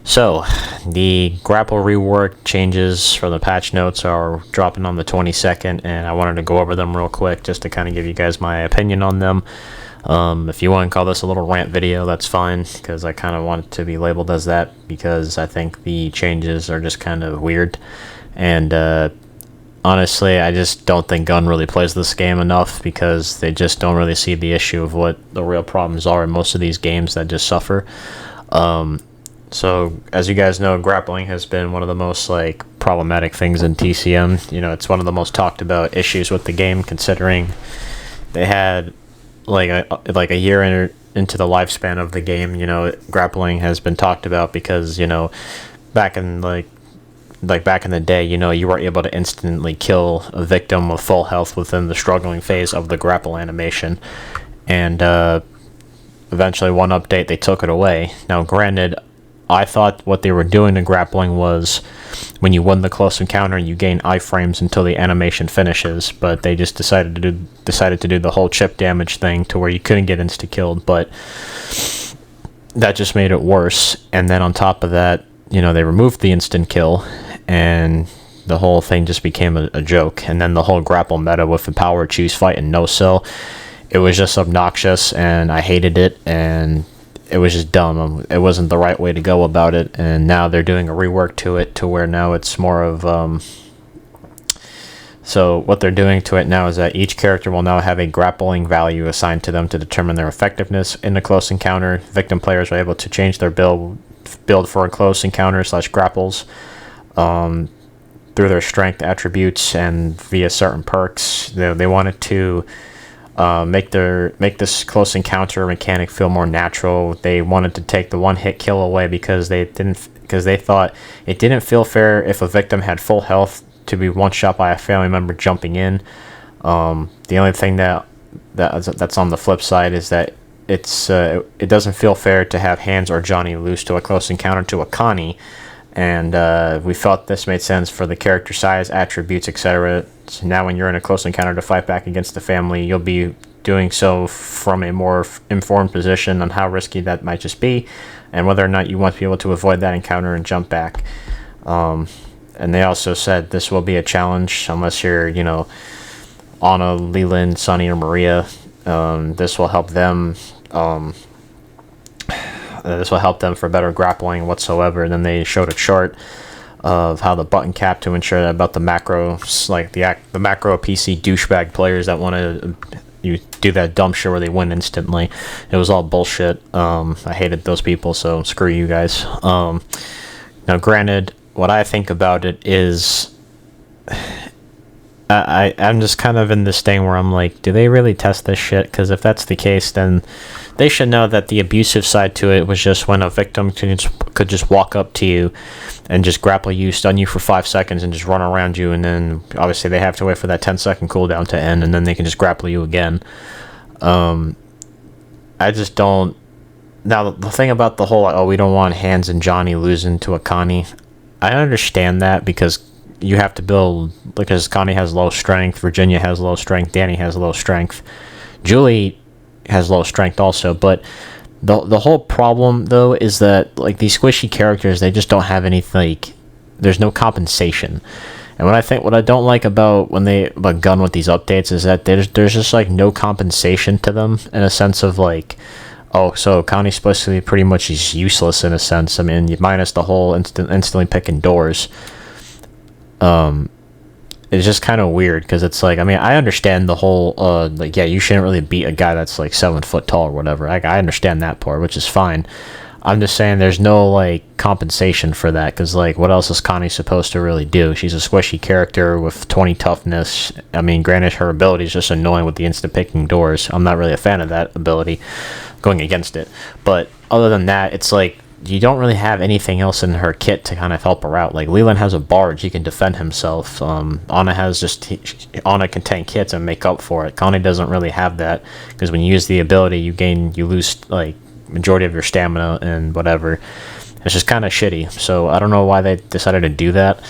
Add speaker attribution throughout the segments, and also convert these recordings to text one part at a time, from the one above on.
Speaker 1: So, the Grapple Rework changes from the patch notes are dropping on the 22nd, and I wanted to go over them real quick just to kind of give you guys my opinion on them. If you want to call this a little rant video, that's fine, because I kind of want it to be labeled as that, because I think the changes are just kind of weird. And honestly, I just don't think Gun really plays this game enough, because they just don't really see the issue of what the real problems are in most of these games that just suffer. So, as you guys know, grappling has been one of the most, problematic things in TCM. You know, it's one of the most talked about issues with the game, considering they had, a year into the lifespan of the game. You know, grappling has been talked about because, you know, back in, back in the day, you know, you were able to instantly kill a victim with full health within the struggling phase of the grapple animation. And, eventually, one update, they took it away. Now, granted, I thought what they were doing to grappling was when you win the close encounter, you gain iframes until the animation finishes, but they just decided to do the whole chip damage thing to where you couldn't get insta-killed, but that just made it worse. And then on top of that, you know, they removed the instant kill, and the whole thing just became a joke. And then the whole grapple meta with the power choose fight and no-sell, it was just obnoxious, and I hated it, and it was just dumb. It wasn't the right way to go about it, and now they're doing a rework to it to where now it's more of so what they're doing to it now is that each character will now have a grappling value assigned to them to determine their effectiveness in a close encounter. Victim players are able to change their build for a close encounter / grapples through their strength attributes and via certain perks. They wanted to make this close encounter mechanic feel more natural. They wanted to take the one hit kill away because they thought it didn't feel fair if a victim had full health to be one shot by a family member jumping in. The only thing that's on the flip side is that it doesn't feel fair to have Hands or Johnny lose to a close encounter to a Connie, and we felt this made sense for the character size, attributes, etc. So now when you're in a close encounter to fight back against the family, you'll be doing so from a more informed position on how risky that might just be, and whether or not you want to be able to avoid that encounter and jump back. And they also said this will be a challenge unless you're, you know, Anna, Leland, Sunny, or Maria. This will help them. This will help them for better grappling whatsoever. And then they showed a chart of how the button cap to ensure that about the macros, like the macro PC douchebag players that want to you do that dumb shit where they win instantly. It was all bullshit. I hated those people, so screw you guys. Now, granted, what I think about it is I'm just kind of in this thing where I'm like, do they really test this shit? Because if that's the case, then they should know that the abusive side to it was just when a victim could just walk up to you and just grapple you, stun you for 5 seconds, and just run around you, and then obviously they have to wait for that 10-second cooldown to end, and then they can just grapple you again. I just don't... Now, the thing about the whole, we don't want Hands and Johnny losing to a Connie, I understand that, because you have to build, because Connie has low strength, Virginia has low strength, Danny has low strength, Julie has low strength also, but the whole problem, though, is that, these squishy characters, they just don't have any, there's no compensation. And what I don't like about Gun with these updates is that there's just, no compensation to them, in a sense of, so Connie's supposed to be pretty much useless, in a sense. I mean, minus the whole instantly picking doors. It's just kind of weird, because it's I understand the whole, you shouldn't really beat a guy that's 7 foot tall or whatever. I understand that part, which is fine. I'm just saying there's no, compensation for that, because, what else is Connie supposed to really do? She's a squishy character with 20 toughness. I mean, granted, her ability is just annoying with the instant-picking doors. I'm not really a fan of that ability, going against it. But other than that, it's you don't really have anything else in her kit to kind of help her out. Leland has a barge, he can defend himself. Anna Anna can tank hits and make up for it. Connie doesn't really have that, because when you use the ability, you lose majority of your stamina and whatever. It's just kind of shitty. So I don't know why they decided to do that.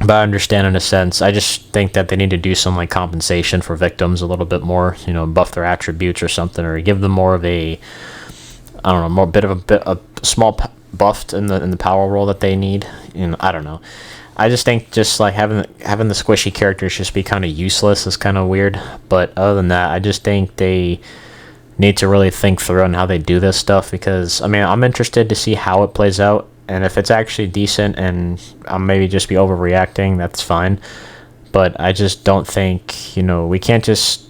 Speaker 1: But I understand in a sense. I just think that they need to do some compensation for victims a little bit more. You know, buff their attributes or something, or give them more of a I don't know, more bit of a small buffed in the power roll that they need. I don't know. I just think just like having the squishy characters just be kind of useless is kind of weird. But other than that, I just think they need to really think through on how they do this stuff, because I mean, I'm interested to see how it plays out, and if it's actually decent and I'll maybe just be overreacting, that's fine. But I just don't think, we can't just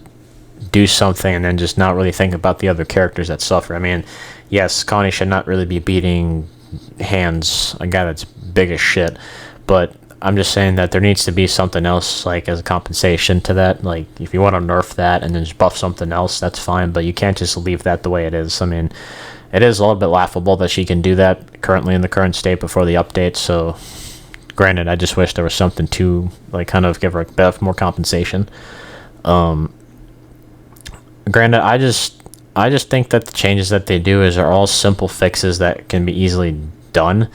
Speaker 1: do something and then just not really think about the other characters that suffer. I mean, yes, Connie should not really be beating hands, a guy that's big as shit, but I'm just saying that there needs to be something else, like, as a compensation to that. Like, if you want to nerf that and then just buff something else, that's fine, but you can't just leave that the way it is. I mean, it is a little bit laughable that she can do that currently in the current state before the update, so granted, I just wish there was something to, like, kind of give her a bit more compensation. Granted, I just think that the changes that they do are all simple fixes that can be easily done,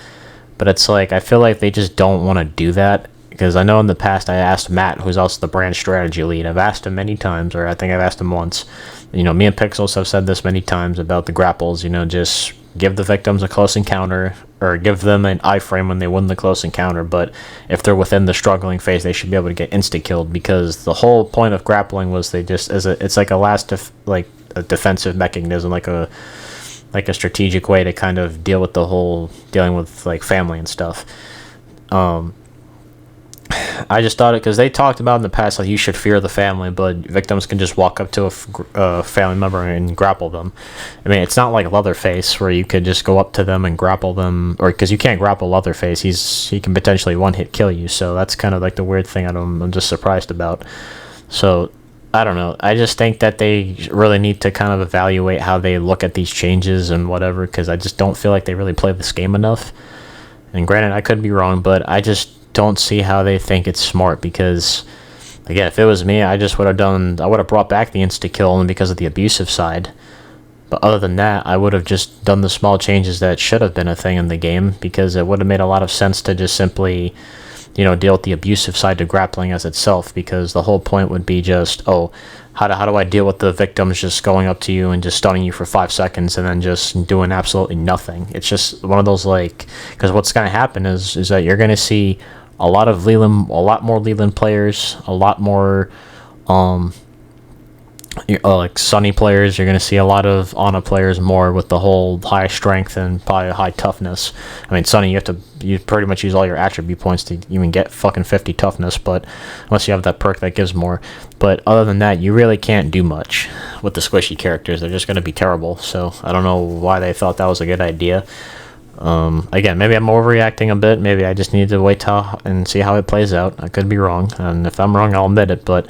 Speaker 1: but it's like, I feel like they just don't want to do that, because I know in the past I asked Matt, who's also the brand strategy lead, I've asked him many times, or I think I've asked him once, me and Pixels have said this many times about the grapples, just give the victims a close encounter, or give them an iframe when they win the close encounter, but if they're within the struggling phase, they should be able to get insta-killed, because the whole point of grappling was it's like a a defensive mechanism, like a strategic way to kind of dealing with like family and stuff. I just thought it, because they talked about in the past, like, you should fear the family, but victims can just walk up to a family member and grapple them. I mean, it's not like Leatherface, where you could just go up to them and grapple them, or because you can't grapple Leatherface, he can potentially one-hit kill you, so that's kind of like the weird thing I'm just surprised about. So, I don't know. I just think that they really need to kind of evaluate how they look at these changes and whatever, because I just don't feel like they really play this game enough. And granted, I could be wrong, but I just don't see how they think it's smart, because again, if it was me, I would have brought back the insta-kill only because of the abusive side. But other than that, I would have just done the small changes that should have been a thing in the game, because it would have made a lot of sense to just simply deal with the abusive side to grappling as itself, because the whole point would be just, how do I deal with the victims just going up to you and just stunning you for 5 seconds and then just doing absolutely nothing. It's just one of those, like, because what's going to happen is that you're going to see a lot more Leland players, a lot more like Sunny players. You're going to see a lot of Ana players more with the whole high strength and probably high toughness. I mean, Sunny, you pretty much use all your attribute points to even get fucking 50 toughness, but unless you have that perk that gives more. But other than that, you really can't do much with the squishy characters. They're just going to be terrible, so I don't know why they thought that was a good idea. Again, maybe I'm overreacting a bit. Maybe I just need to wait and see how it plays out. I could be wrong, and if I'm wrong, I'll admit it, but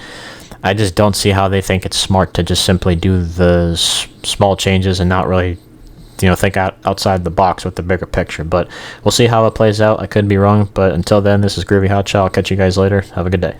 Speaker 1: I just don't see how they think it's smart to just simply do the small changes and not really, think outside the box with the bigger picture. But we'll see how it plays out. I could be wrong, but until then, this is GroovyHotshot. I'll catch you guys later. Have a good day.